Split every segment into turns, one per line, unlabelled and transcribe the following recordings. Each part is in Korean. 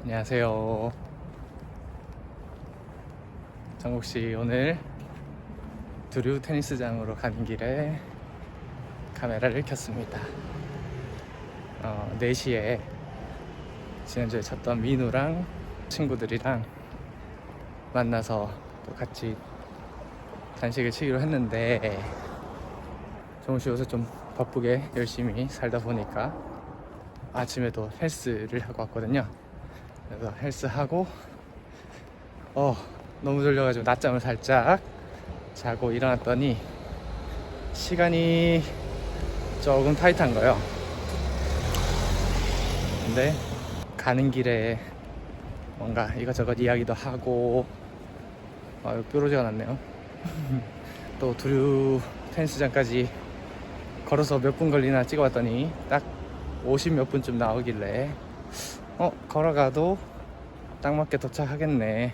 안녕하세요. 정국씨, 오늘 두류 테니스장으로 가는 길에 카메라를 켰습니다. 4시에 지난주에 쳤던 민우랑 친구들이랑 만나서 또 같이 간식을 치기로 했는데, 정국씨 요새 좀 바쁘게 열심히 살다 보니까 아침에도 헬스를 하고 왔거든요. 그래서 헬스하고 너무 졸려가지고 낮잠을 살짝 자고 일어났더니 시간이 조금 타이트한 거예요. 근데 가는 길에 뭔가 이것저것 이야기도 하고 뾰루지가 났네요. 또 두류 테니스장까지 걸어서 몇 분 걸리나 찍어봤더니 딱 50 몇 분쯤 나오길래 걸어가도 딱 맞게 도착하겠네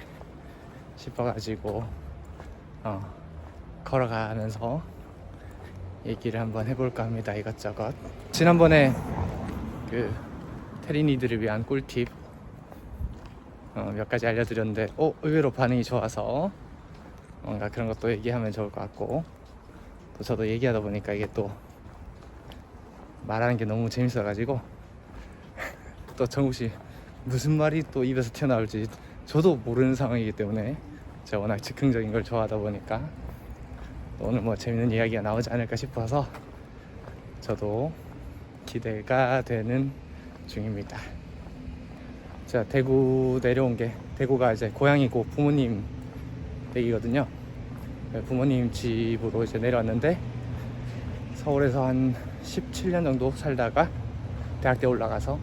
싶어가지고 걸어가면서 얘기를 한번 해볼까 합니다. 이것저것. 지난번에 그 테린이들을 위한 꿀팁 몇 가지 알려드렸는데 의외로 반응이 좋아서 뭔가 그런 것도 얘기하면 좋을 것 같고, 또 저도 얘기하다 보니까 이게 또 말하는 게 너무 재밌어가지고 또 정국씨 무슨 말이 또 입에서 튀어나올지 저도 모르는 상황이기 때문에, 제가 워낙 즉흥적인 걸 좋아하다 보니까 오늘 뭐 재밌는 이야기가 나오지 않을까 싶어서 저도 기대가 되는 중입니다. 제가 대구 내려온 게, 대구가 이제 고향이고 부모님 댁이거든요. 부모님 집으로 이제 내려왔는데, 서울에서 한 17년 정도 살다가 대학교 올라가서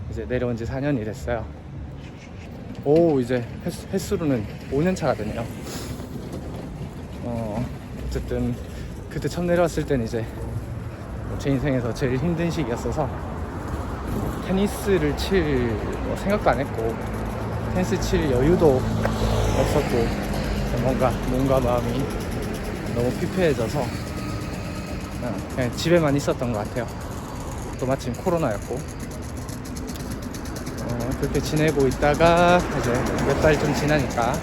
이제 내려온 지 4년이 됐어요. 이제 횟수로는 5년 차거든요. 어쨌든 그때 처음 내려왔을 때는 이제 제 인생에서 제일 힘든 시기였어서 테니스를 칠 생각도 안 했고, 테니스 칠 여유도 없었고, 뭔가 몸과 마음이 너무 피폐해져서 그냥 집에만 있었던 것 같아요. 또 마침 코로나였고, 그렇게 지내고 있다가 이제 몇 달 좀 지나니까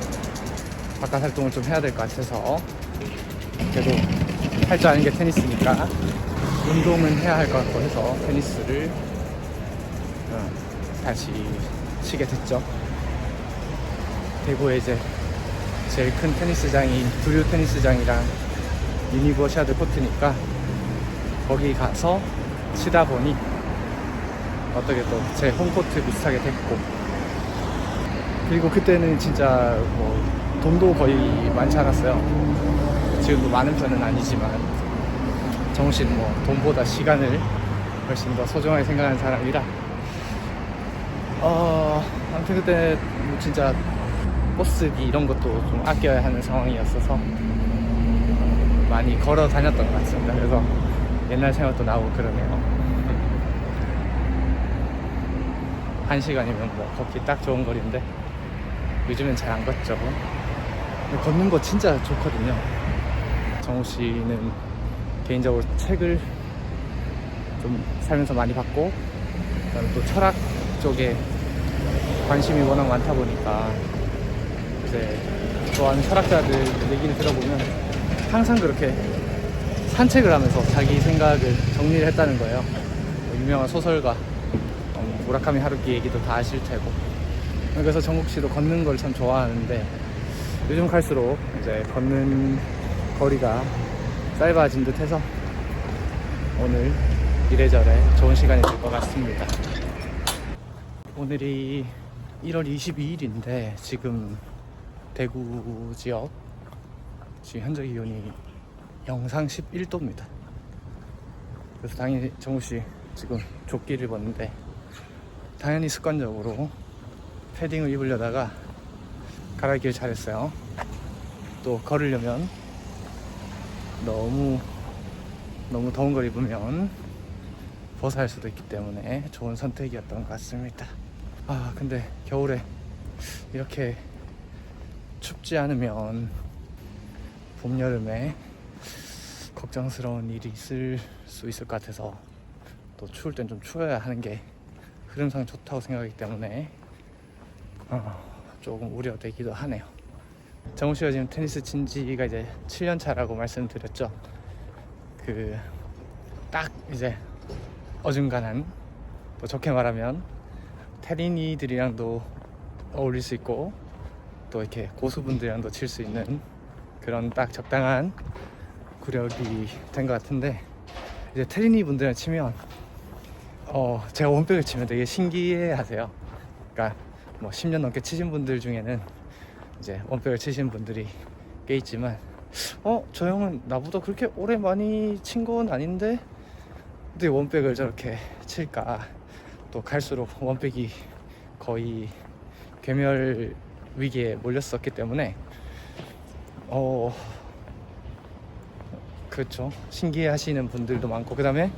바깥 활동을 좀 해야 될 것 같아서, 그래도 할 줄 아는 게 테니스니까 운동은 해야 할 것 같고 해서 테니스를 다시 치게 됐죠. 대구에 이제 제일 큰 테니스장이 두류 테니스장이랑 유니버시아드 코트니까 거기 가서 치다 보니 어떻게 또 제 홈코트 비슷하게 됐고, 그리고 그때는 진짜 뭐 돈도 거의 많지 않았어요. 지금도 많은 편은 아니지만 정우씨는 뭐 돈보다 시간을 훨씬 더 소중하게 생각하는 사람이라 아무튼 그때 뭐 진짜 버스비 이런 것도 좀 아껴야 하는 상황이었어서 많이 걸어 다녔던 것 같습니다. 그래서 옛날 생각도 나고 그러네요. 1시간이면 뭐 걷기 딱 좋은 거리인데 요즘엔 잘 안 걷죠. 근데 걷는 거 진짜 좋거든요. 정우씨는 개인적으로 책을 좀 살면서 많이 봤고, 그다음에 또 철학 쪽에 관심이 워낙 많다 보니까 이제 좋아하는 철학자들 얘기를 들어보면 항상 그렇게 산책을 하면서 자기 생각을 정리를 했다는 거예요. 유명한 소설가 무라카미 하루키 얘기도 다 아실 테고. 그래서 정국씨도 걷는 걸 참 좋아하는데, 요즘 갈수록 이제 걷는 거리가 짧아진 듯 해서 오늘 이래저래 좋은 시간이 될 것 같습니다. 오늘이 1월 22일인데 지금 대구 지역 지금 현재 기온이 영상 11도입니다. 그래서 당연히 정우씨 지금 조끼를 입었는데, 당연히 습관적으로 패딩을 입으려다가 갈아입기를 잘했어요. 또 걸으려면 너무 더운 걸 입으면 벗어날 수도 있기 때문에 좋은 선택이었던 것 같습니다. 근데 겨울에 이렇게 춥지 않으면 봄, 여름에 걱정스러운 일이 있을 수 있을 것 같아서, 또 추울 땐 좀 추워야 하는 게 흐름상 좋다고 생각하기 때문에 조금 우려되기도 하네요. 정우 씨가 지금 테니스 친 지가 이제 7년 차라고 말씀드렸죠. 그 딱 이제 어중간한, 또 좋게 말하면 테린이들이랑도 어울릴 수 있고 또 이렇게 고수분들이랑도 칠 수 있는 그런 딱 적당한 구력이 된 것 같은데, 이제 테린이 분들이랑 치면 제가 원백을 치면 되게 신기해 하세요. 그러니까 뭐 10년 넘게 치신 분들 중에는 이제 원백을 치신 분들이 꽤 있지만, 저 형은 나보다 그렇게 오래 많이 친 건 아닌데 어떻게 원백을 저렇게 칠까. 또 갈수록 원백이 거의 괴멸 위기에 몰렸었기 때문에 그렇죠, 신기해 하시는 분들도 많고, 그 다음에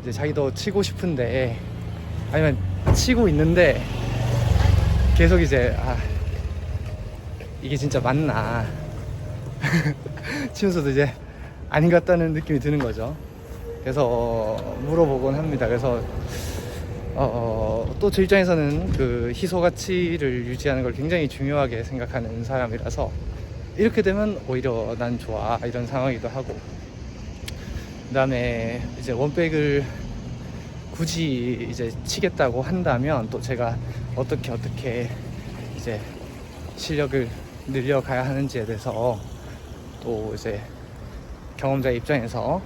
이제 자기도 치고 싶은데, 아니면 치고 있는데 계속 이제 이게 진짜 맞나 치면서도 이제 아닌 것 같다는 느낌이 드는 거죠. 그래서 물어보곤 합니다. 그래서 또 제 입장에서는 그 희소 가치를 유지하는 걸 굉장히 중요하게 생각하는 사람이라서, 이렇게 되면 오히려 난 좋아 이런 상황이기도 하고, 그 다음에 이제 원백을 굳이 이제 치겠다고 한다면 또 제가 어떻게 이제 실력을 늘려가야 하는지에 대해서 또 이제 경험자 입장에서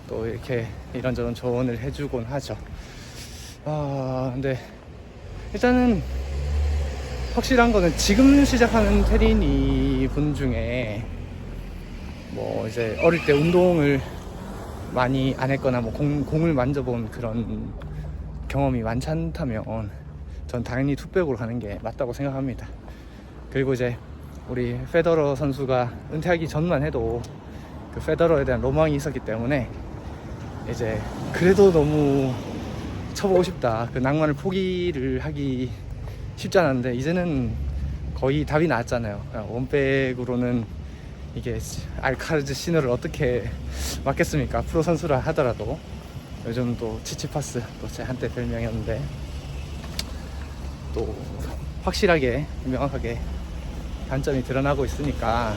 또 이렇게 이런저런 조언을 해주곤 하죠. 근데 일단은 확실한 거는 지금 시작하는 테린이 분 중에 뭐 이제 어릴 때 운동을 많이 안 했거나 뭐 공을 만져본 그런 경험이 많지 않다면 전 당연히 투백으로 가는 게 맞다고 생각합니다. 그리고 이제 우리 페더러 선수가 은퇴하기 전만 해도 그 페더러에 대한 로망이 있었기 때문에 이제 그래도 너무 쳐보고 싶다, 그 낭만을 포기를 하기 쉽지 않았는데, 이제는 거의 답이 나왔잖아요. 원백으로는 이게 알카라즈 신호를 어떻게 맞겠습니까? 프로 선수라 하더라도. 요즘 또 치치파스, 또 제 한때 별명이었는데, 또 확실하게 명확하게 단점이 드러나고 있으니까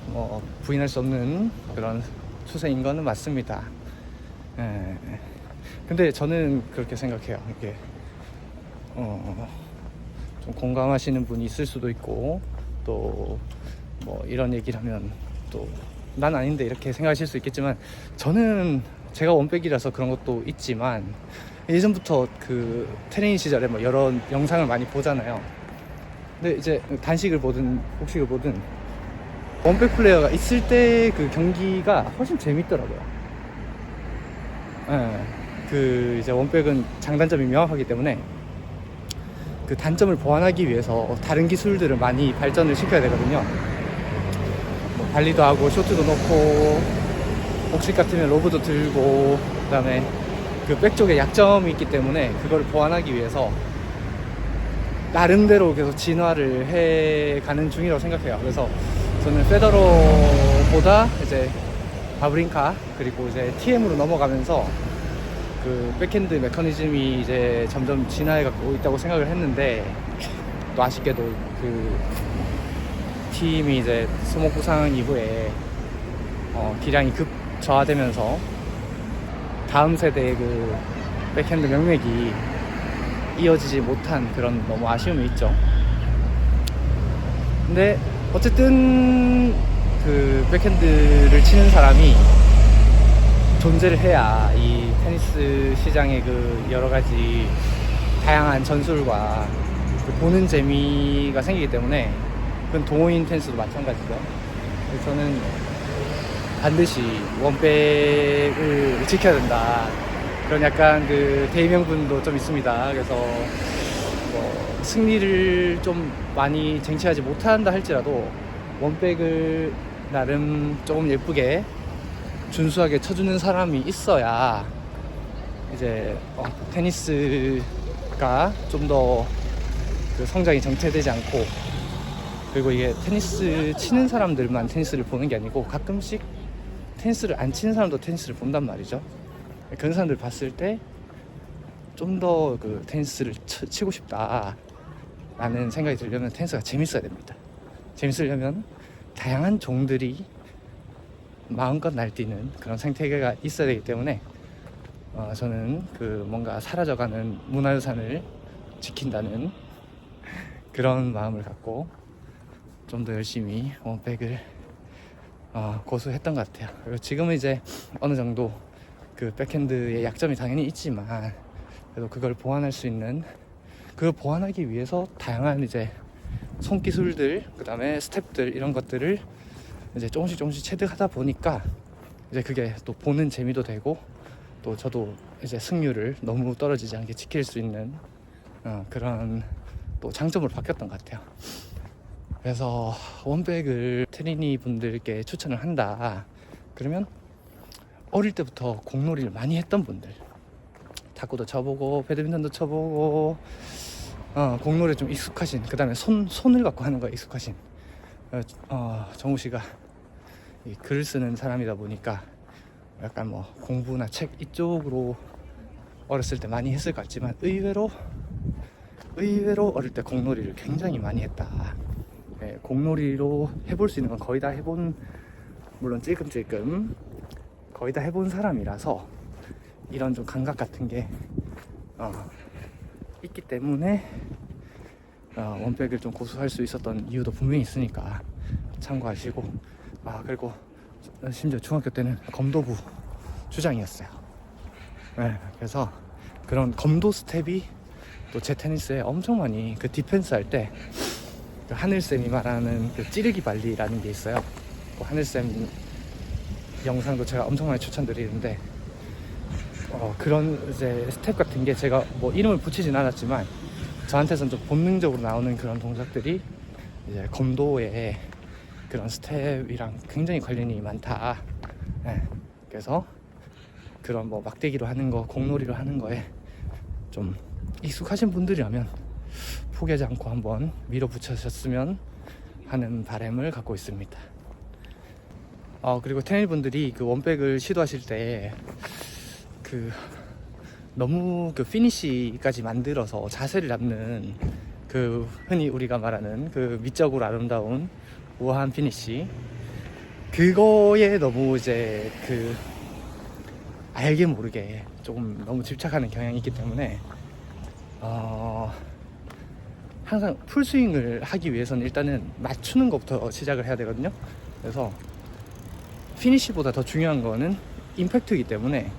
뭐 부인할 수 없는 그런 추세인 거는 맞습니다. 근데 저는 그렇게 생각해요. 이게 좀 공감하시는 분이 있을 수도 있고, 또 뭐 이런 얘기를 하면 또 난 아닌데 이렇게 생각하실 수 있겠지만, 저는 제가 원백이라서 그런 것도 있지만 예전부터 그 트레이닝 시절에 뭐 여러 영상을 많이 보잖아요. 근데 이제 단식을 보든 복식을 보든 원백 플레이어가 있을 때 그 경기가 훨씬 재밌더라고요. 그 이제 원백은 장단점이 명확하기 때문에 그 단점을 보완하기 위해서 다른 기술들을 많이 발전을 시켜야 되거든요. 뭐 발리도 하고 쇼트도 넣고, 복식 같으면 로브도 들고, 그 다음에 그 백 쪽에 약점이 있기 때문에 그걸 보완하기 위해서 나름대로 계속 진화를 해 가는 중이라고 생각해요. 그래서 저는 페더러보다 이제 바브린카 그리고 이제 TM으로 넘어가면서 그 백핸드 메커니즘이 이제 점점 진화해 갖고 있다고 생각을 했는데, 또 아쉽게도 그 팀이 이제 소목 부상 이후에 기량이 급 저하되면서 다음 세대의 그 백핸드 명맥이 이어지지 못한 그런 너무 아쉬움이 있죠. 근데 어쨌든 그 백핸드를 치는 사람이 존재를 해야 이 테니스 시장의 그 여러 가지 다양한 전술과 그 보는 재미가 생기기 때문에, 그건 동호인 테니스도 마찬가지죠. 그래서 저는 반드시 원백을 지켜야 된다, 그런 약간 그 대의명분도 좀 있습니다. 그래서 뭐 승리를 좀 많이 쟁취하지 못한다 할지라도 원백을 나름 조금 예쁘게 준수하게 쳐주는 사람이 있어야 이제 테니스가 좀 더 그 성장이 정체되지 않고, 그리고 이게 테니스 치는 사람들만 테니스를 보는 게 아니고 가끔씩 테니스를 안 치는 사람도 테니스를 본단 말이죠. 그런 사람들 봤을 때 좀 더 그 테니스를 치고 싶다라는 생각이 들려면 테니스가 재밌어야 됩니다. 재밌으려면 다양한 종들이 마음껏 날뛰는 그런 생태계가 있어야 되기 때문에 저는 그 뭔가 사라져가는 문화유산을 지킨다는 그런 마음을 갖고 좀 더 열심히 원백을 고수했던 것 같아요. 그리고 지금은 이제 어느 정도 그 백핸드의 약점이 당연히 있지만 그래도 그걸 보완할 수 있는, 그걸 보완하기 위해서 다양한 이제 손기술들, 그 다음에 스텝들 이런 것들을 이제 조금씩 체득하다 보니까 이제 그게 또 보는 재미도 되고 또 저도 이제 승률을 너무 떨어지지 않게 지킬 수 있는 그런 또 장점으로 바뀌었던 것 같아요. 그래서 원백을 테린이 분들께 추천을 한다 그러면 어릴 때부터 공놀이를 많이 했던 분들, 탁구도 쳐보고 배드민턴도 쳐보고 공놀이에 좀 익숙하신, 그 다음에 손을 갖고 하는 거에 익숙하신 정우 씨가 이 글을 쓰는 사람이다 보니까 약간 뭐 공부나 책 이쪽으로 어렸을 때 많이 했을 것 같지만 의외로 어릴 때 공놀이를 굉장히 많이 했다. 네, 공놀이로 해볼 수 있는 건 거의 다 해본, 물론 찔끔찔끔 거의 다 해본 사람이라서 이런 좀 감각 같은 게 있기 때문에 원백을 좀 고수할 수 있었던 이유도 분명히 있으니까 참고하시고, 그리고 심지어 중학교 때는 검도부 주장이었어요. 네, 그래서 그런 검도 스텝이 또 제 테니스에 엄청 많이, 그 디펜스 할 때 그 하늘쌤이 말하는 그 찌르기 발리라는 게 있어요. 그 하늘쌤 영상도 제가 엄청 많이 추천드리는데 그런 이제 스텝 같은 게 제가 뭐 이름을 붙이진 않았지만 저한테선 좀 본능적으로 나오는 그런 동작들이 이제 검도의 그런 스텝이랑 굉장히 관련이 많다. 네. 그래서 그런 뭐 막대기로 하는 거, 공놀이로 하는 거에 좀 익숙하신 분들이라면 포기하지 않고 한번 밀어붙여셨으면 하는 바람을 갖고 있습니다. 그리고 테니스 분들이 그 원백을 시도하실 때 그 너무 그 피니시까지 만들어서 자세를 잡는 그 흔히 우리가 말하는 그 미적으로 아름다운 우아한 피니시, 그거에 너무 이제 그 알게 모르게 조금 너무 집착하는 경향이 있기 때문에 항상 풀스윙을 하기 위해서는 일단은 맞추는 것부터 시작을 해야 되거든요. 그래서 피니시보다 더 중요한 거는 임팩트이기 때문에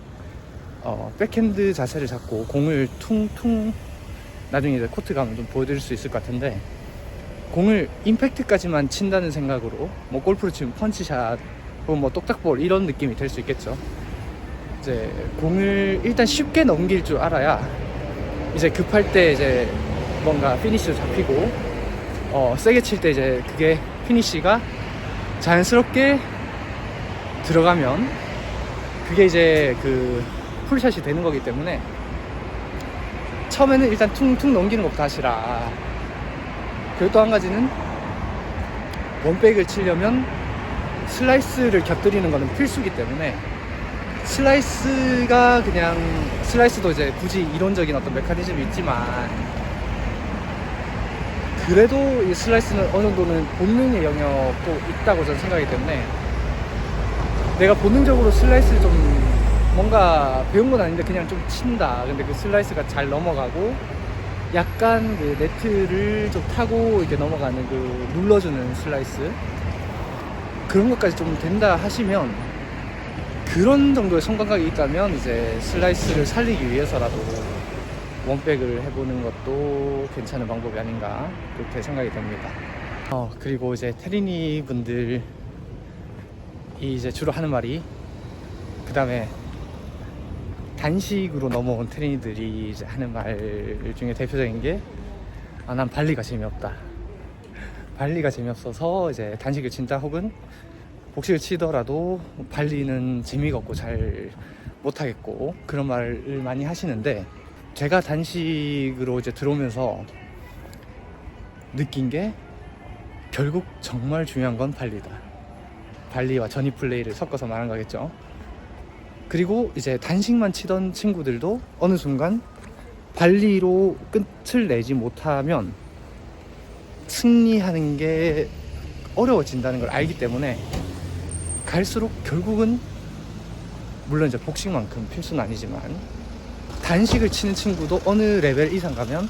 백핸드 자세를 잡고 공을 퉁퉁, 나중에 이제 코트 가면 좀 보여드릴 수 있을 것 같은데, 공을 임팩트까지만 친다는 생각으로 뭐 골프로 치면 펀치샷 혹은 뭐 똑딱볼 이런 느낌이 될 수 있겠죠. 이제 공을 일단 쉽게 넘길 줄 알아야 이제 급할 때 이제 뭔가 피니시도 잡히고 세게 칠 때 이제 그게 피니시가 자연스럽게 들어가면 그게 이제 그 풀샷이 되는 거기 때문에 처음에는 일단 퉁퉁 넘기는 것부터 하시라. 그리고 또 한 가지는 원백을 치려면 슬라이스를 곁들이는 거는 필수기 때문에 슬라이스가 그냥, 슬라이스도 이제 굳이 이론적인 어떤 메커니즘이 있지만 그래도 이 슬라이스는 어느 정도는 본능의 영역도 있다고 저는 생각하기 때문에 내가 본능적으로 슬라이스를 좀 뭔가 배운 건 아닌데 그냥 좀 친다. 근데 그 슬라이스가 잘 넘어가고 약간 그 네트를 좀 타고 이렇게 넘어가는 그 눌러주는 슬라이스, 그런 것까지 좀 된다 하시면, 그런 정도의 손감각이 있다면 이제 슬라이스를 살리기 위해서라도 원백을 해보는 것도 괜찮은 방법이 아닌가 그렇게 생각이 됩니다. 그리고 이제 테리니 분들이 이제 주로 하는 말이, 그 다음에 단식으로 넘어온 테리니들이 이제 하는 말 중에 대표적인 게 난 발리가 재미없다. 발리가 재미없어서 이제 단식을 친다, 혹은 복식을 치더라도 발리는 재미가 없고 잘 못하겠고, 그런 말을 많이 하시는데, 제가 단식으로 이제 들어오면서 느낀 게 결국 정말 중요한 건 발리다. 발리와 전위 플레이를 섞어서 말한 거겠죠. 그리고 이제 단식만 치던 친구들도 어느 순간 발리로 끝을 내지 못하면 승리하는 게 어려워진다는 걸 알기 때문에 갈수록 결국은 물론 이제 복식만큼 필수는 아니지만 단식을 치는 친구도 어느 레벨 이상 가면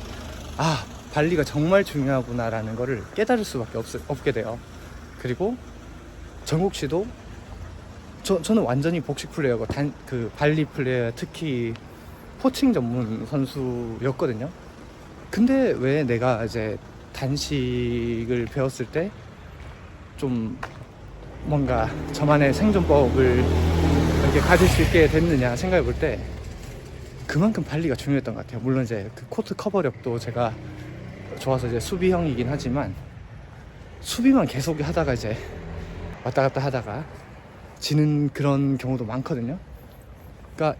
아, 발리가 정말 중요하구나 라는 거를 깨달을 수밖에 없게 돼요. 그리고 정국 씨도 저는 완전히 복식 플레이어고 그 발리 플레이어, 특히 포칭 전문 선수였거든요. 근데 왜 내가 이제 단식을 배웠을 때 좀 뭔가 저만의 생존법을 이렇게 가질 수 있게 됐느냐 생각해 볼 때 그만큼 발리가 중요했던 것 같아요. 물론 이제 그 코트 커버력도 제가 좋아서 이제 수비형이긴 하지만 수비만 계속 하다가 이제 왔다 갔다 하다가 지는 그런 경우도 많거든요. 그러니까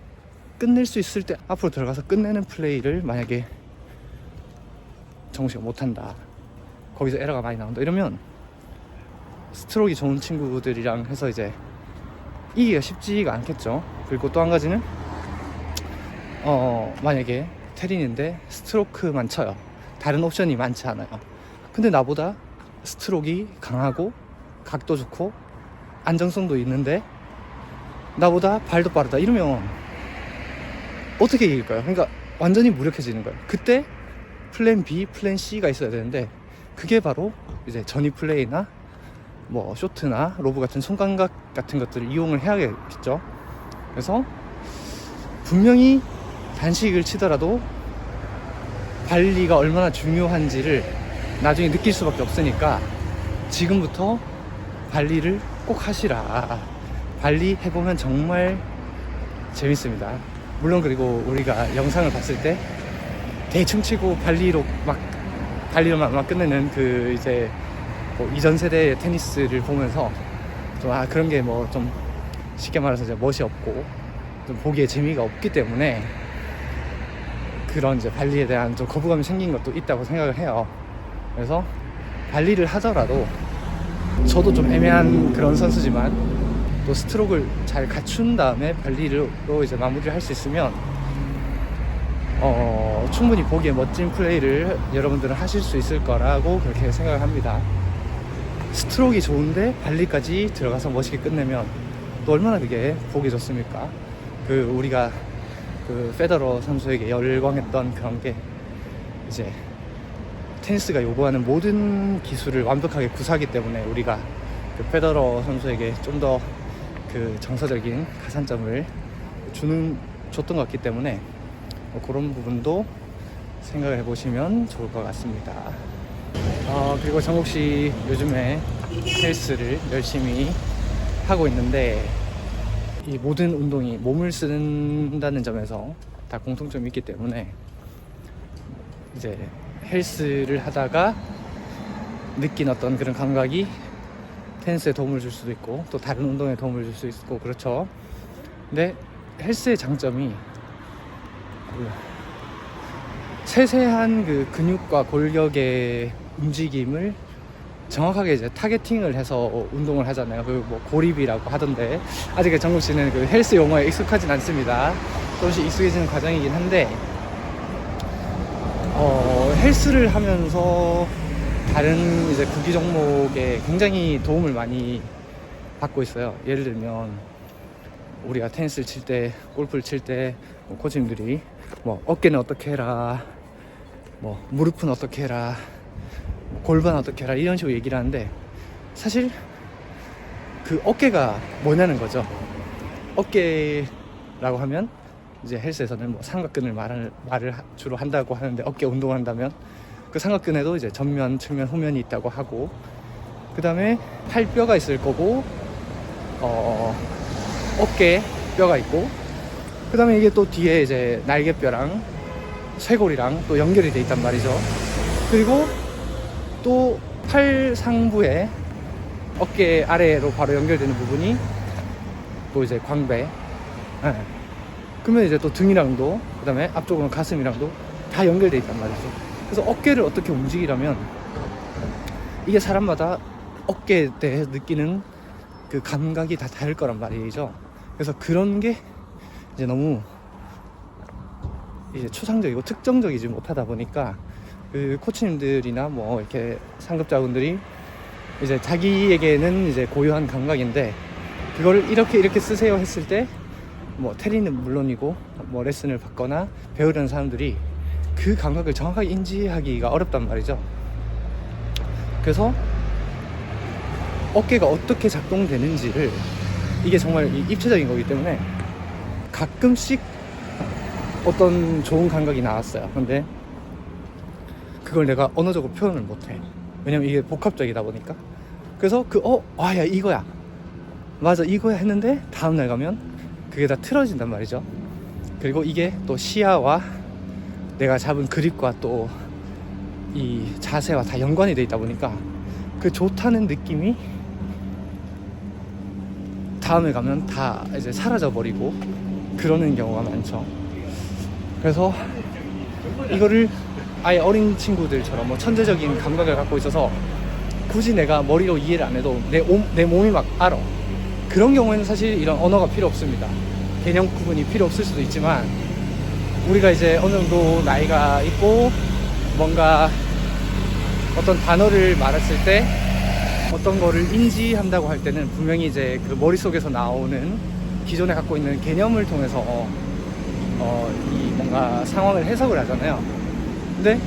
끝낼 수 있을 때 앞으로 들어가서 끝내는 플레이를 만약에 정우 씨가 못한다, 거기서 에러가 많이 나온다 이러면 스트로크가 좋은 친구들이랑 해서 이제 이기기가 쉽지가 않겠죠. 그리고 또 한 가지는 만약에 테린인데 스트로크만 쳐요. 다른 옵션이 많지 않아요. 근데 나보다 스트로크가 강하고 각도 좋고 안정성도 있는데 나보다 발도 빠르다 이러면 어떻게 이길까요? 그러니까 완전히 무력해지는 거예요. 그때 플랜 B, 플랜 C가 있어야 되는데 그게 바로 이제 전위 플레이나 뭐 쇼트나 로브 같은 손감각 같은 것들을 이용을 해야겠죠. 그래서 분명히 단식을 치더라도 발리가 얼마나 중요한지를 나중에 느낄 수밖에 없으니까 지금부터 발리를 꼭 하시라. 발리 해보면 정말 재밌습니다. 물론 그리고 우리가 영상을 봤을 때 대충 치고 발리로만 막 끝내는 그 이제 뭐 이전 세대의 테니스를 보면서 좀 그런 게 뭐 좀 쉽게 말해서 이제 멋이 없고 좀 보기에 재미가 없기 때문에 그런 이제 발리에 대한 좀 거부감이 생긴 것도 있다고 생각을 해요. 그래서 발리를 하더라도 저도 좀 애매한 그런 선수지만 또 스트로크를 잘 갖춘 다음에 발리로 이제 마무리를 할 수 있으면 충분히 보기에 멋진 플레이를 여러분들은 하실 수 있을 거라고 그렇게 생각을 합니다. 스트로크가 좋은데 발리까지 들어가서 멋있게 끝내면 또 얼마나 그게 보기 좋습니까? 그 우리가 그 페더러 선수에게 열광했던 그런 게 이제 테니스가 요구하는 모든 기술을 완벽하게 구사하기 때문에 우리가 그 페더러 선수에게 좀 더 그 정서적인 가산점을 줬던 것 같기 때문에 그런 부분도 생각을 해보시면 좋을 것 같습니다. 그리고 정국 씨 요즘에 헬스를 열심히 하고 있는데 이 모든 운동이 몸을 쓴다는 점에서 다 공통점이 있기 때문에 이제 헬스를 하다가 느낀 어떤 그런 감각이 테니스에 도움을 줄 수도 있고 또 다른 운동에 도움을 줄 수 있고 그렇죠. 근데 헬스의 장점이 세세한 그 근육과 골격의 움직임을 정확하게 이제 타겟팅을 해서 운동을 하잖아요. 그 뭐 고립이라고 하던데 아직 정국 씨는 그 헬스 용어에 익숙하진 않습니다. 조금씩 익숙해지는 과정이긴 한데 헬스를 하면서 다른 이제 구기 종목에 굉장히 도움을 많이 받고 있어요. 예를 들면 우리가 테니스를 칠 때, 골프를 칠 때 코치님들이 뭐 어깨는 어떻게 해라, 뭐 무릎은 어떻게 해라, 골반 어떻게 해라 이런 식으로 얘기를 하는데 사실 그 어깨가 뭐냐는 거죠. 어깨라고 하면 이제 헬스에서는 뭐 삼각근을 말을 주로 한다고 하는데 어깨 운동을 한다면 그 삼각근에도 이제 전면, 측면, 후면이 있다고 하고 그 다음에 팔뼈가 있을 거고 어깨 뼈가 있고 그 다음에 이게 또 뒤에 이제 날개뼈랑 쇄골이랑 또 연결이 돼 있단 말이죠. 그리고 또 팔 상부에 어깨 아래로 바로 연결되는 부분이 또 이제 광배. 그러면 이제 또 등이랑도 그 다음에 앞쪽으로는 가슴이랑도 다 연결돼 있단 말이죠. 그래서 어깨를 어떻게 움직이려면 이게 사람마다 어깨에 대해 느끼는 그 감각이 다 다를 거란 말이죠. 그래서 그런 게 이제 너무 이제 추상적이고 특정적이지 못하다 보니까 그 코치님들이나 뭐 이렇게 상급자분들이 이제 자기에게는 이제 고유한 감각인데 그거를 이렇게 쓰세요 했을 때 뭐 테리는 물론이고 뭐 레슨을 받거나 배우려는 사람들이 그 감각을 정확하게 인지하기가 어렵단 말이죠. 그래서 어깨가 어떻게 작동되는지를, 이게 정말 입체적인 거기 때문에 가끔씩 어떤 좋은 감각이 나왔어요. 근데 그걸 내가 언어적으로 표현을 못해. 왜냐면 이게 복합적이다 보니까. 그래서 야 이거야, 맞아 이거야 했는데 다음날 가면 그게 다 틀어진단 말이죠. 그리고 이게 또 시야와 내가 잡은 그립과 또 이 자세와 다 연관이 돼 있다 보니까 그 좋다는 느낌이 다음에 가면 다 이제 사라져 버리고 그러는 경우가 많죠. 그래서 이거를 아예 어린 친구들처럼 뭐 천재적인 감각을 갖고 있어서 굳이 내가 머리로 이해를 안 해도 내 몸이 막 알아. 그런 경우에는 사실 이런 언어가 필요 없습니다. 개념 구분이 필요 없을 수도 있지만, 우리가 이제 어느 정도 나이가 있고 뭔가 어떤 단어를 말했을 때 어떤 거를 인지한다고 할 때는 분명히 이제 그 머릿속에서 나오는 기존에 갖고 있는 개념을 통해서 이 뭔가 상황을 해석을 하잖아요. 근데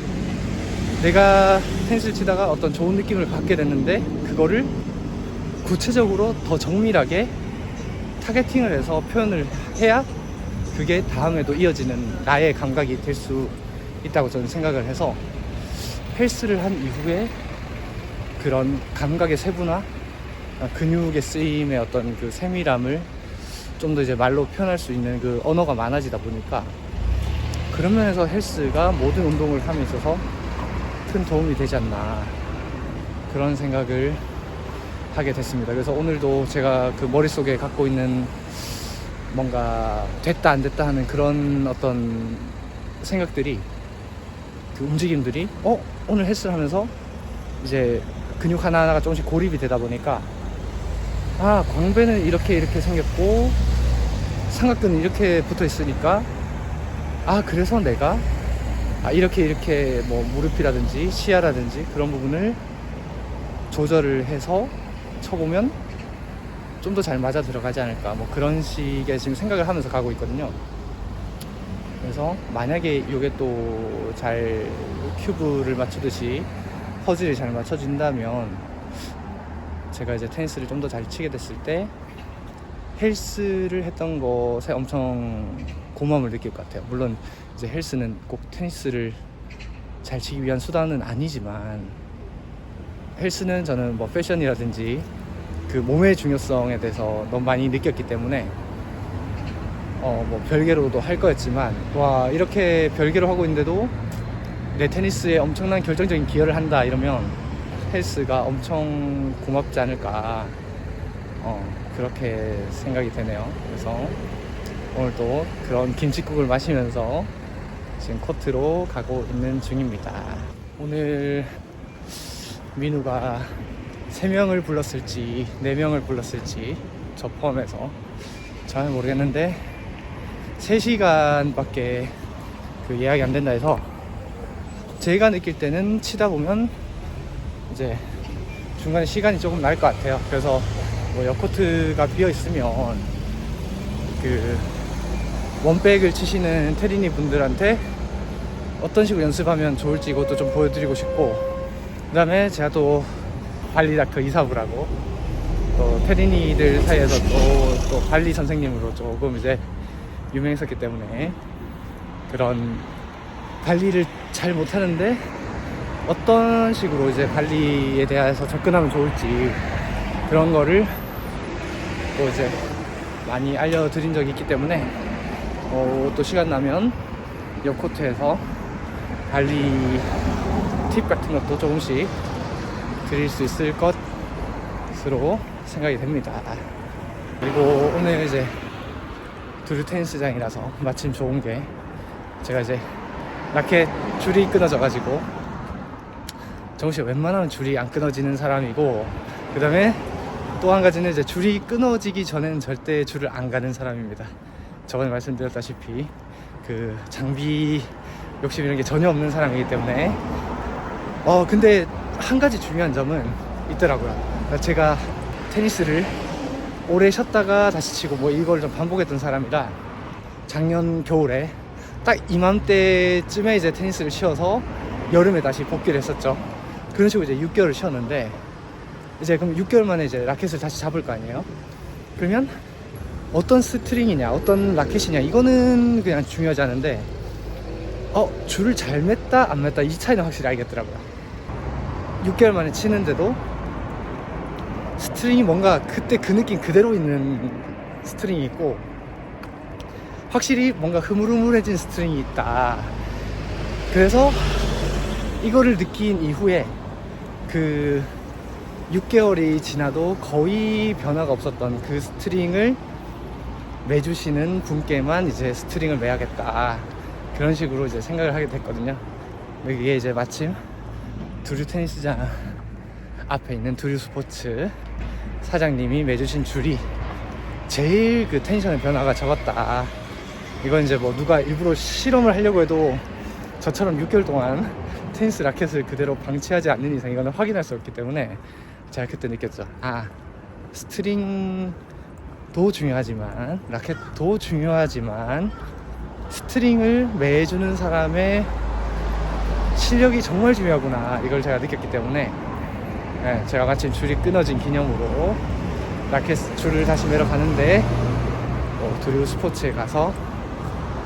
내가 테니스를 치다가 어떤 좋은 느낌을 받게 됐는데 그거를 구체적으로 더 정밀하게 타겟팅을 해서 표현을 해야 그게 다음에도 이어지는 나의 감각이 될 수 있다고 저는 생각을 해서, 헬스를 한 이후에 그런 감각의 세분화, 근육의 쓰임의 어떤 그 세밀함을 좀 더 이제 말로 표현할 수 있는 그 언어가 많아지다 보니까 그런 면에서 헬스가 모든 운동을 함에 있어서 큰 도움이 되지 않나, 그런 생각을 하게 됐습니다. 그래서 오늘도 제가 그 머릿속에 갖고 있는 뭔가 됐다 안 됐다 하는 그런 어떤 생각들이, 그 움직임들이 오늘 헬스를 하면서 이제 근육 하나하나가 조금씩 고립이 되다 보니까 광배는 이렇게 생겼고 삼각근은 이렇게 붙어 있으니까 그래서 내가 이렇게 뭐 무릎이라든지 시야라든지 그런 부분을 조절을 해서 쳐보면 좀 더 잘 맞아 들어가지 않을까, 뭐 그런 식의 지금 생각을 하면서 가고 있거든요. 그래서 만약에 이게 또 잘 큐브를 맞추듯이 퍼즐이 잘 맞춰진다면 제가 이제 테니스를 좀 더 잘 치게 됐을 때 헬스를 했던 것에 엄청 고마움을 느낄 것 같아요. 물론 이제 헬스는 꼭 테니스를 잘 치기 위한 수단은 아니지만, 헬스는 저는 뭐 패션이라든지 그 몸의 중요성에 대해서 너무 많이 느꼈기 때문에 뭐 별개로도 할 거였지만, 이렇게 별개로 하고 있는데도 내 테니스에 엄청난 결정적인 기여를 한다 이러면 헬스가 엄청 고맙지 않을까, 그렇게 생각이 되네요. 그래서 오늘도 그런 김칫국을 마시면서 지금 코트로 가고 있는 중입니다. 오늘 민우가 3명을 불렀을지 4명을 불렀을지 저 포함해서 잘 모르겠는데 3시간밖에 그 예약이 안 된다 해서, 제가 느낄 때는 치다 보면 이제 중간에 시간이 조금 날 것 같아요. 그래서 뭐 옆코트가 비어 있으면 그 원백을 치시는 테리니 분들한테 어떤 식으로 연습하면 좋을지 이것도 좀 보여드리고 싶고, 그 다음에 제가 또 발리닥터 이사부라고 또 테리니들 사이에서 또 발리 선생님으로 조금 이제 유명했었기 때문에 그런 발리를 잘 못하는데 어떤 식으로 이제 발리에 대해서 접근하면 좋을지 그런 거를 또 이제 많이 알려드린 적이 있기 때문에 또 시간 나면 옆 코트에서 발리 팁 같은 것도 조금씩 드릴 수 있을 것으로 생각이 됩니다. 그리고 오늘 이제 두루 테니스장이라서 마침 좋은 게, 제가 이제 라켓 줄이 끊어져 가지고, 정우씨 웬만하면 줄이 안 끊어지는 사람이고, 그 다음에 또 한 가지는 이제 줄이 끊어지기 전에는 절대 줄을 안 가는 사람입니다. 저번에 말씀드렸다시피 그 장비 욕심 이런 게 전혀 없는 사람이기 때문에 근데 한 가지 중요한 점은 있더라고요. 그러니까 제가 테니스를 오래 쉬었다가 다시 치고 뭐 이걸 좀 반복했던 사람이라 작년 겨울에 딱 이맘때쯤에 이제 테니스를 쉬어서 여름에 다시 복귀를 했었죠. 그런 식으로 이제 6개월을 쉬었는데 이제 그럼 6개월 만에 이제 라켓을 다시 잡을 거 아니에요. 그러면 어떤 스트링이냐 어떤 라켓이냐 이거는 그냥 중요하지 않은데 줄을 잘 맸다 안 맸다 이 차이는 확실히 알겠더라고요. 6개월 만에 치는데도 스트링이 뭔가 그때 그 느낌 그대로 있는 스트링이 있고 확실히 뭔가 흐물흐물해진 스트링이 있다. 그래서 이거를 느낀 이후에 그 6개월이 지나도 거의 변화가 없었던 그 스트링을 매주시는 분께만 이제 스트링을 매야겠다. 그런 식으로 이제 생각을 하게 됐거든요. 이게 이제 마침 두류 테니스장 앞에 있는 두류 스포츠 사장님이 매주신 줄이 제일 그 텐션의 변화가 적었다. 이건 이제 뭐 누가 일부러 실험을 하려고 해도 저처럼 6개월 동안 테니스 라켓을 그대로 방치하지 않는 이상 이거는 확인할 수 없기 때문에 제가 그때 느꼈죠. 스트링도 중요하지만 라켓도 중요하지만 스트링을 매주는 사람의 실력이 정말 중요하구나. 이걸 제가 느꼈기 때문에 제가 마침 줄이 끊어진 기념으로 라켓 줄을 다시 매러 가는데 두류 스포츠에 가서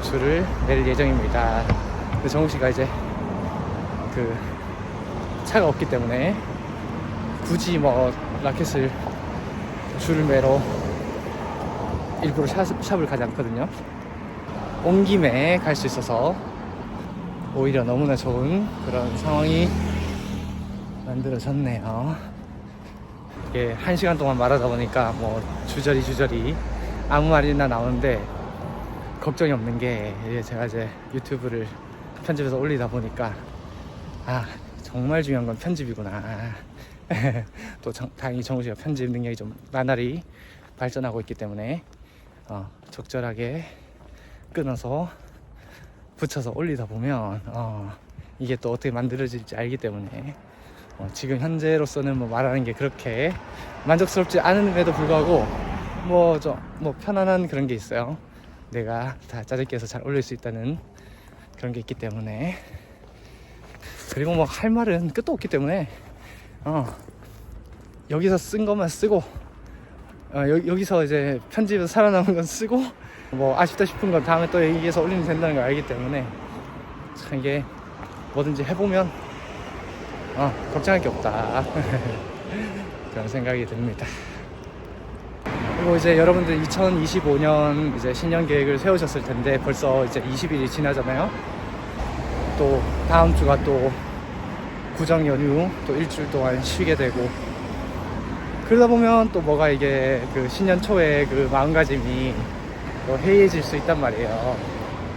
줄을 낼 예정입니다. 근데 정우씨가 이제 그 차가 없기 때문에 굳이 뭐 라켓을 줄을 매러 일부러 샵을 가지 않거든요. 온 김에 갈 수 있어서 오히려 너무나 좋은 그런 상황이 만들어졌네요. 이게 1시간 동안 말하다 보니까 뭐 주저리 아무 말이나 나오는데 걱정이 없는 게 제가 이제 유튜브를 편집해서 올리다 보니까 정말 중요한 건 편집이구나. 또 다행히 정우씨가 편집 능력이 좀 나날이 발전하고 있기 때문에 적절하게 끊어서 붙여서 올리다 보면 이게 또 어떻게 만들어질지 알기 때문에 지금 현재로서는 뭐 말하는 게 그렇게 만족스럽지 않음에도 불구하고 뭐 편안한 그런 게 있어요. 내가 다 짜집기 해서 잘 올릴 수 있다는 그런 게 있기 때문에. 그리고 뭐 할 말은 끝도 없기 때문에 여기서 쓴 것만 쓰고 여기서 이제 편집에서 살아남은 건 쓰고 뭐 아쉽다 싶은 건 다음에 또 얘기해서 올리면 된다는 걸 알기 때문에 참 이게 뭐든지 해보면 걱정할 게 없다. 그런 생각이 듭니다. 그리고 이제 여러분들 2025년 이제 신년 계획을 세우셨을 텐데 벌써 이제 20일이 지나잖아요. 또 다음 주가 또 구정 연휴 또 일주일 동안 쉬게 되고 그러다 보면 또 뭐가 이게 그 신년 초에 그 마음가짐이 또 해이해질 수 있단 말이에요.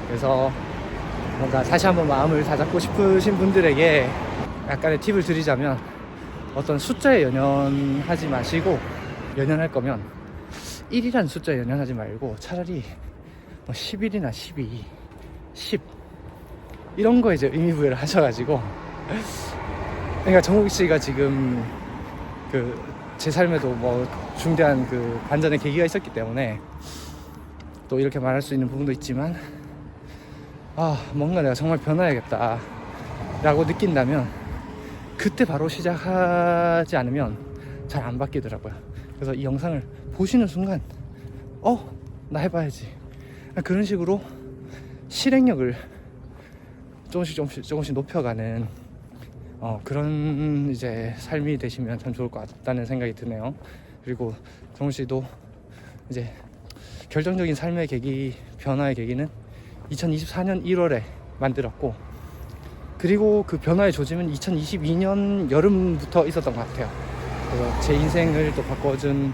그래서 뭔가 다시 한번 마음을 다잡고 싶으신 분들에게 약간의 팁을 드리자면 어떤 숫자에 연연하지 마시고 연연할 거면 1이란 숫자에 연연하지 말고 차라리 뭐 11이나 12, 10 이런 거에 이제 의미부여를 하셔가지고 그러니까 정욱 씨가 지금 그 제 삶에도 뭐 중대한 그 반전의 계기가 있었기 때문에 또 이렇게 말할 수 있는 부분도 있지만 뭔가 내가 정말 변화해야겠다 라고 느낀다면 그때 바로 시작하지 않으면 잘 안 바뀌더라고요. 그래서 이 영상을 보시는 순간 나 해봐야지 그런 식으로 실행력을 조금씩 높여가는 그런 이제 삶이 되시면 참 좋을 것 같다는 생각이 드네요. 그리고 정우 씨도 이제 결정적인 삶의 계기, 변화의 계기는 2024년 1월에 만들었고 그리고 그 변화의 조짐은 2022년 여름부터 있었던 것 같아요. 그래서 제 인생을 또 바꿔준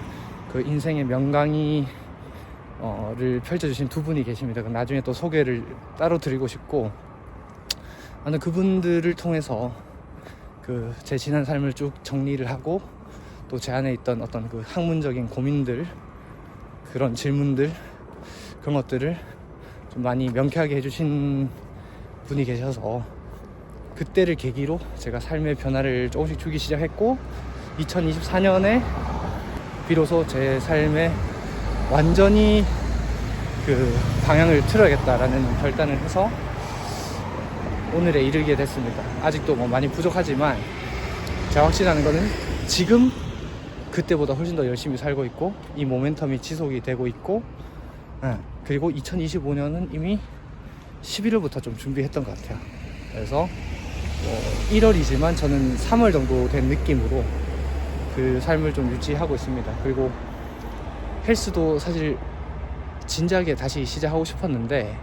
그 인생의 명강의를 펼쳐주신 두 분이 계십니다. 나중에 또 소개를 따로 드리고 싶고 나는 그분들을 통해서 그 제 지난 삶을 쭉 정리를 하고 또 제 안에 있던 어떤 그 학문적인 고민들 그런 질문들 그런 것들을 좀 많이 명쾌하게 해주신 분이 계셔서 그때를 계기로 제가 삶의 변화를 조금씩 주기 시작했고 2024년에 비로소 제 삶에 완전히 그 방향을 틀어야겠다라는 결단을 해서 오늘에 이르게 됐습니다. 아직도 뭐 많이 부족하지만 제가 확신하는 거는 지금 그때보다 훨씬 더 열심히 살고 있고 이 모멘텀이 지속이 되고 있고 그리고 2025년은 이미 11월부터 좀 준비했던 것 같아요. 그래서 1월이지만 저는 3월 정도 된 느낌으로 그 삶을 좀 유지하고 있습니다. 그리고 헬스도 사실 진지하게 다시 시작하고 싶었는데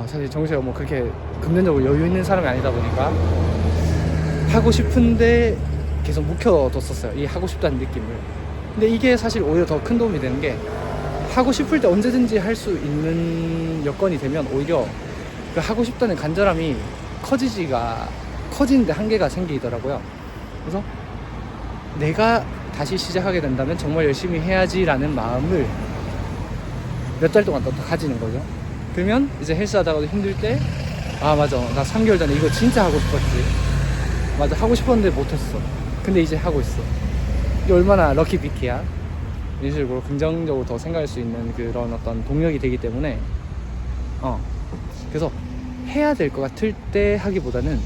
사실 정우씨가 뭐 그렇게 금전적으로 여유 있는 사람이 아니다 보니까 하고 싶은데 계속 묵혀뒀었어요. 이 하고 싶다는 느낌을. 근데 이게 사실 오히려 더 큰 도움이 되는 게 하고 싶을 때 언제든지 할 수 있는 여건이 되면 오히려 그 하고 싶다는 간절함이 커지는데 한계가 생기더라고요. 그래서 내가 다시 시작하게 된다면 정말 열심히 해야지라는 마음을 몇 달 동안 또 가지는 거죠. 그러면 이제 헬스 하다가도 힘들 때 맞아, 나 3개월 전에 이거 진짜 하고 싶었지. 맞아, 하고 싶었는데 못했어. 근데 이제 하고 있어. 이게 얼마나 럭키비키야. 이런 식으로 긍정적으로 더 생각할 수 있는 그런 어떤 동력이 되기 때문에 그래서 해야 될 것 같을 때 하기보다는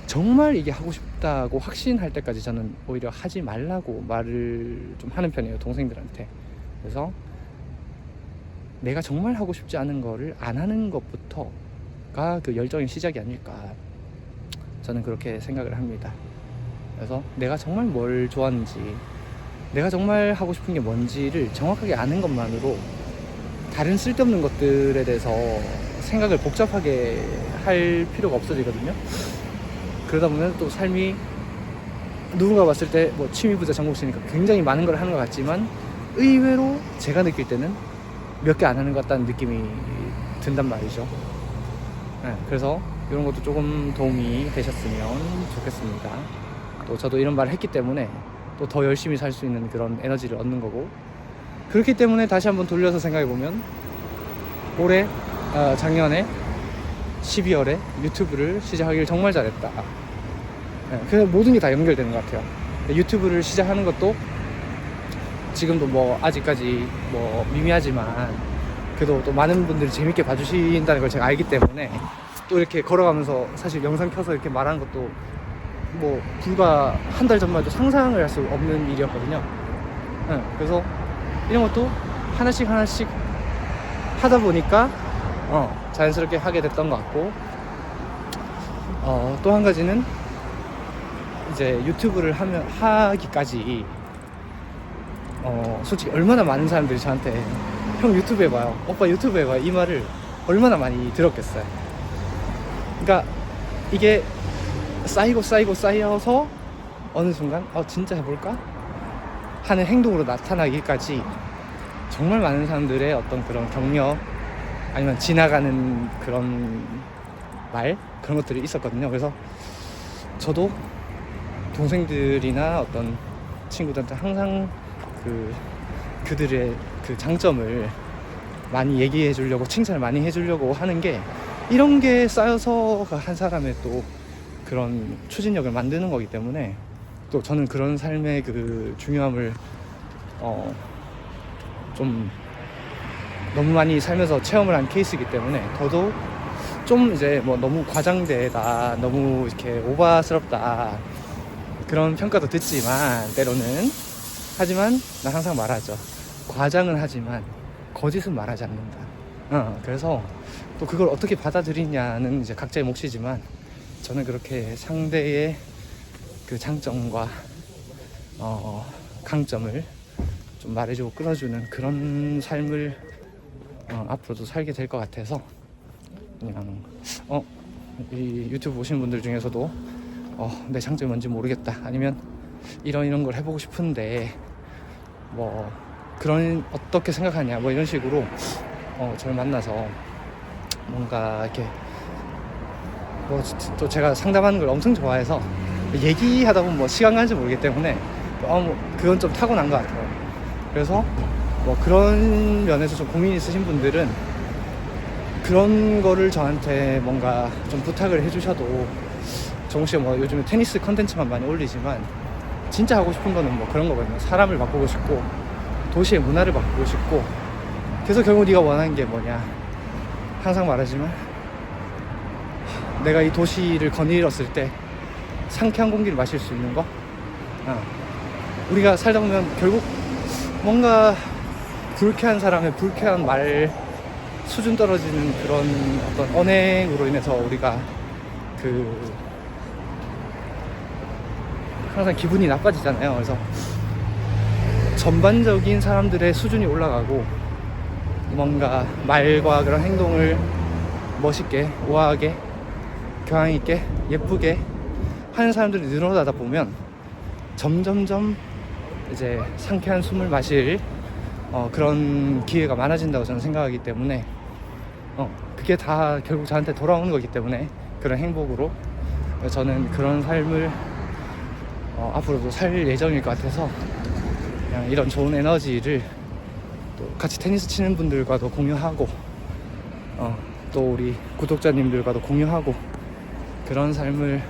정말 이게 하고 싶다고 확신할 때까지 저는 오히려 하지 말라고 말을 좀 하는 편이에요, 동생들한테. 그래서 내가 정말 하고 싶지 않은 거를 안 하는 것부터가 그 열정의 시작이 아닐까, 저는 그렇게 생각을 합니다. 그래서 내가 정말 뭘 좋아하는지, 내가 정말 하고 싶은 게 뭔지를 정확하게 아는 것만으로 다른 쓸데없는 것들에 대해서 생각을 복잡하게 할 필요가 없어지거든요. 그러다 보면 또 삶이 누군가 봤을 때 뭐 취미부자 전국시니까 굉장히 많은 걸 하는 것 같지만 의외로 제가 느낄 때는 몇 개 안 하는 것 같다는 느낌이 든단 말이죠. 그래서 이런 것도 조금 도움이 되셨으면 좋겠습니다. 또 저도 이런 말을 했기 때문에 또 더 열심히 살 수 있는 그런 에너지를 얻는 거고, 그렇기 때문에 다시 한번 돌려서 생각해보면 작년에 12월에 유튜브를 시작하기를 정말 잘했다. 그래서 모든 게 다 연결되는 것 같아요. 유튜브를 시작하는 것도 지금도 뭐 아직까지 뭐 미미하지만 그래도 또 많은 분들이 재밌게 봐주신다는 걸 제가 알기 때문에 또 이렇게 걸어가면서 사실 영상 켜서 이렇게 말하는 것도 뭐 불과 한 달 전만 해도 상상을 할 수 없는 일이었거든요. 그래서 이런 것도 하나씩 하다 보니까 자연스럽게 하게 됐던 것 같고, 또 한 가지는 이제 유튜브를 하기까지 솔직히 얼마나 많은 사람들이 저한테 형 유튜브 해봐요, 오빠 유튜브 해봐요, 이 말을 얼마나 많이 들었겠어요. 그러니까 이게 쌓여서 어느 순간 진짜 해볼까 하는 행동으로 나타나기까지 정말 많은 사람들의 어떤 그런 격려 아니면 지나가는 그런 그런 것들이 있었거든요. 그래서 저도 동생들이나 어떤 친구들한테 항상 그들의 그 장점을 많이 얘기해 주려고, 칭찬을 많이 해주려고 하는 게, 이런 게 쌓여서가 한 사람의 또 그런 추진력을 만드는 거기 때문에, 또 저는 그런 삶의 그 중요함을 좀 너무 많이 살면서 체험을 한 케이스이기 때문에 더더욱 좀 이제 뭐 너무 과장되다, 너무 이렇게 오바스럽다 그런 평가도 듣지만 때로는, 하지만 난 항상 말하죠. 과장은 하지만 거짓은 말하지 않는다. 그래서 또 그걸 어떻게 받아들이냐는 이제 각자의 몫이지만, 저는 그렇게 상대의 그 장점과 강점을 좀 말해주고 끌어주는 그런 삶을 앞으로도 살게 될 것 같아서, 그냥 이 유튜브 보시는 분들 중에서도 내 장점이 뭔지 모르겠다, 아니면 이런 걸 해보고 싶은데 뭐 그런 어떻게 생각하냐, 뭐 이런 식으로 저를 만나서 뭔가 이렇게 뭐 또 제가 상담하는 걸 엄청 좋아해서 얘기하다 보면 뭐 시간 가는지 모르기 때문에 그건 좀 타고난 것 같아요. 그래서 뭐 그런 면에서 좀 고민이 있으신 분들은 그런 거를 저한테 뭔가 좀 부탁을 해주셔도, 정우씨가 뭐 요즘에 테니스 컨텐츠만 많이 올리지만 진짜 하고 싶은 거는 뭐 그런 거거든요. 사람을 바꾸고 싶고 도시의 문화를 바꾸고 싶고, 그래서 결국 네가 원하는 게 뭐냐, 항상 말하지만 내가 이 도시를 거닐었을 때 상쾌한 공기를 마실 수 있는 거. 우리가 살다 보면 결국 뭔가 불쾌한 사람의 불쾌한 말, 수준 떨어지는 그런 어떤 언행으로 인해서 우리가 항상 기분이 나빠지잖아요. 그래서 전반적인 사람들의 수준이 올라가고, 뭔가 말과 그런 행동을 멋있게, 우아하게, 교양 있게, 예쁘게 하는 사람들이 늘어나다 보면 점점점 이제 상쾌한 숨을 마실 그런 기회가 많아진다고 저는 생각하기 때문에, 그게 다 결국 저한테 돌아오는 거기 때문에, 그런 행복으로 저는 그런 삶을 앞으로도 살 예정일 것 같아서, 그냥 이런 좋은 에너지를 또 같이 테니스 치는 분들과도 공유하고, 또 우리 구독자님들과도 공유하고, 그런 삶을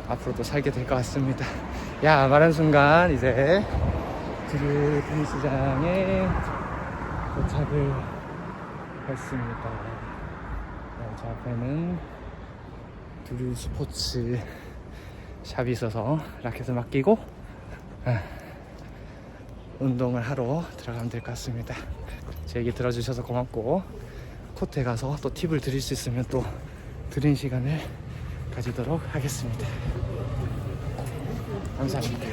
앞으로도 살게 될 것 같습니다. 야, 말한 순간 이제 드루 테니스장에 도착을 했습니다. 저 앞에는 드루 스포츠 샵이 있어서 라켓을 맡기고 운동을 하러 들어가면 될 것 같습니다. 제 얘기 들어주셔서 고맙고, 코트에 가서 또 팁을 드릴 수 있으면 또 드리는 시간을 가지도록 하겠습니다. 감사합니다.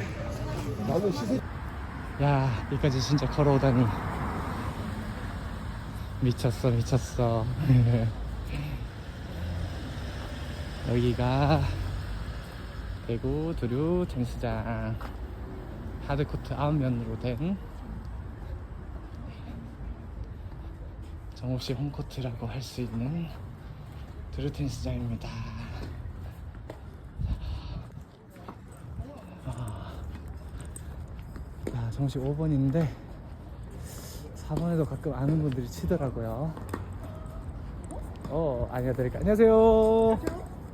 야, 여기까지 진짜 걸어오다니 미쳤어. 여기가 대구 드루 테니스장, 하드코트 9면으로 된 정옥씨 홈코트라고 할 수 있는 드루 테니스장입니다. 정옥씨 5번인데 4번에도 가끔 아는 분들이 치더라고요. 안녕하십니까. 안녕하세요.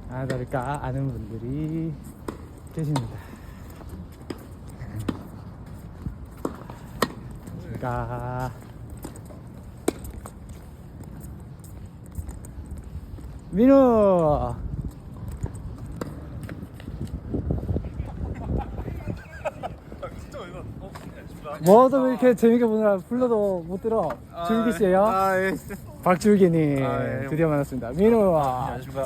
안녕하십니까. 아는 분들이 계십니다. 안녕하십니까. 민우! 뭐도 이렇게 재밌게 보느라 불러도 못 들어. 줄기씨예요.
예.
박줄기님.
예.
드디어 만났습니다. 민우,
안녕하십니까.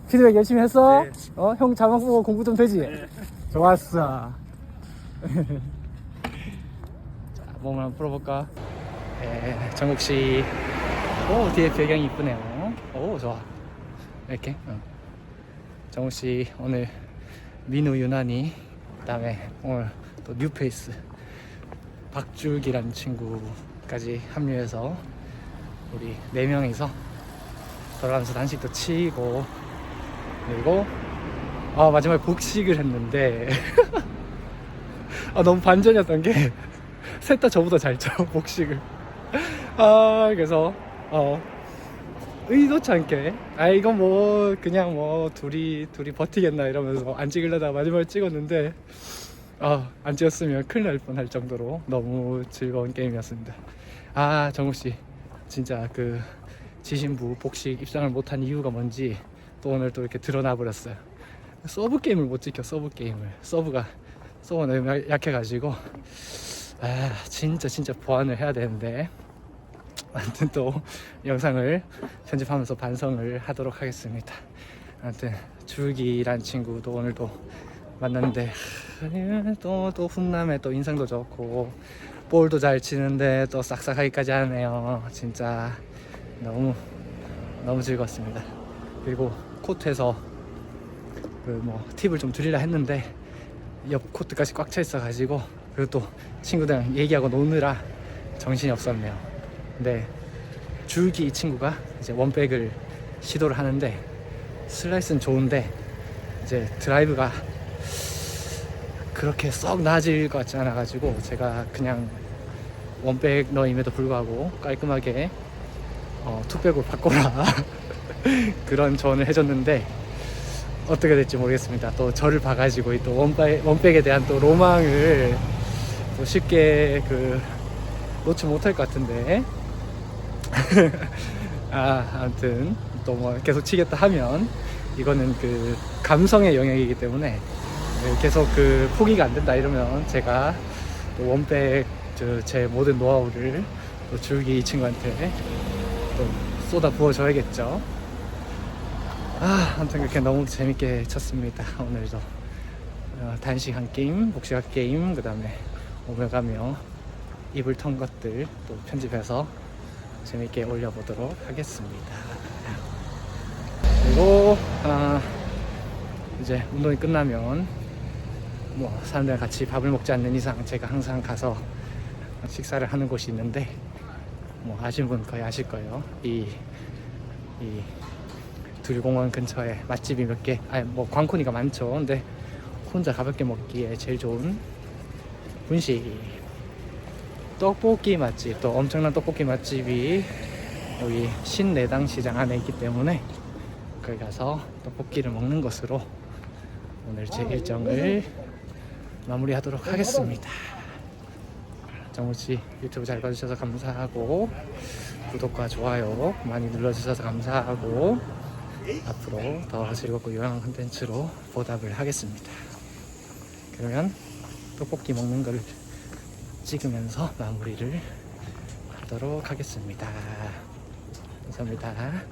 피드백 열심히 했어?
네.
형 자막 보고 공부 좀 되지?
네.
좋았어. 자, 몸을 한번 풀어볼까? 정국씨. 오, 뒤에 배경이 이쁘네요. 오, 좋아. 이렇게. 정국씨 오늘 민우 유난히, 그 다음에 오늘 또 뉴페이스 박줄기라는 친구까지 합류해서 우리 4명이서 돌아가면서 단식도 치고, 그리고 마지막에 복식을 했는데 너무 반전이었던 게 셋 다 저보다 잘 쳐, 복식을. 그래서 의도치 않게 이건 뭐 그냥 뭐 둘이 버티겠나 이러면서 안 찍으려다가 마지막에 찍었는데, 안 찍었으면 큰일 날 뻔할 정도로 너무 즐거운 게임이었습니다. 정우씨 진짜 그 지신부 복식 입상을 못한 이유가 뭔지 또 오늘 또 이렇게 드러나 버렸어요. 서브 게임을 못 지켜. 서브가 너무 약해가지고 진짜 보완을 해야 되는데, 아무튼 또 영상을 편집하면서 반성을 하도록 하겠습니다. 아무튼 줄기란 친구도 오늘도 만났는데 또 훈남에 또 인상도 좋고 볼도 잘 치는데 또 싹싹하기까지 하네요. 진짜 너무 즐거웠습니다. 그리고 코트에서 팁을 좀 드리려 했는데 옆 코트까지 꽉 차 있어가지고, 그리고 또 친구들이랑 얘기하고 노느라 정신이 없었네요. 근데 줄기 이 친구가 이제 원백을 시도를 하는데, 슬라이스는 좋은데 이제 드라이브가 그렇게 썩 나아질 것 같지 않아가지고 제가 그냥 원백 너임에도 불구하고 깔끔하게 투백으로 바꿔라 그런 조언을 해줬는데 어떻게 될지 모르겠습니다. 또 저를 봐가지고 또 원백에 대한 또 로망을 또 쉽게 놓지 못할 것 같은데 아무튼 또 뭐 계속 치겠다 하면 이거는 감성의 영역이기 때문에 계속 포기가 안 된다 이러면 제가 또 원백 제 모든 노하우를 또 줄기 이 친구한테 또 쏟아 부어줘야겠죠. 아무튼 그렇게 너무 재밌게 쳤습니다. 오늘도 단식 한 게임, 복식학 게임, 그 다음에 오며 가며 입을 턴 것들 또 편집해서 재밌게 올려보도록 하겠습니다. 그리고 이제 운동이 끝나면 뭐 사람들이랑 같이 밥을 먹지 않는 이상 제가 항상 가서 식사를 하는 곳이 있는데 뭐 아시는 분 거의 아실 거예요. 이 두류공원 근처에 맛집이 몇 개, 뭐 광코니가 많죠. 근데 혼자 가볍게 먹기에 제일 좋은 분식 떡볶이 맛집, 또 엄청난 떡볶이 맛집이 여기 신내당 시장 안에 있기 때문에 거기 가서 떡볶이를 먹는 것으로 오늘 제 일정을 마무리하도록 하겠습니다. 정우씨 유튜브 잘 봐주셔서 감사하고 구독과 좋아요 많이 눌러주셔서 감사하고 앞으로 더 즐겁고 유용한 콘텐츠로 보답을 하겠습니다. 그러면 떡볶이 먹는 걸 찍으면서 마무리를 하도록 하겠습니다. 감사합니다.